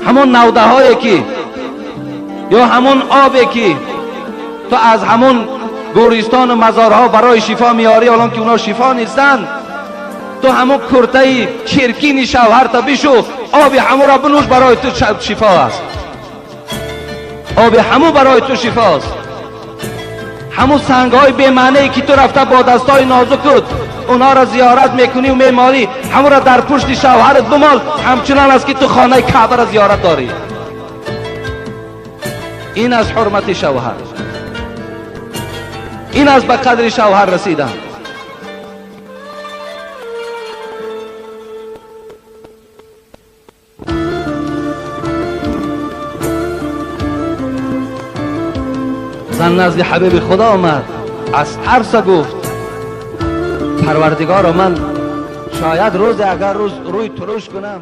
همون نوده هایی که یا همون آبی که تو از همون گورستان و مزارها برای شفا میاری، الان که اونا شفا نیستن، تو همون کرته چرکین شوهر تا بشو، آب همو را بنوش، برای تو شفا است. آب همو برای تو شفا است. همون سنگ های بی معنی که تو رفته با دستای نازکت اونا را زیارت میکنی و میماری، همو را در پشت شوهرت بمال، همچنان است که تو خانه کعبه را زیارت داری. این از حرمت شوهر، این از به قدر شوهر رسیدن. زن نزد حبیب خدا آمد، از ترس گفت پروردگار من شاید روز اگر روی ترش کنم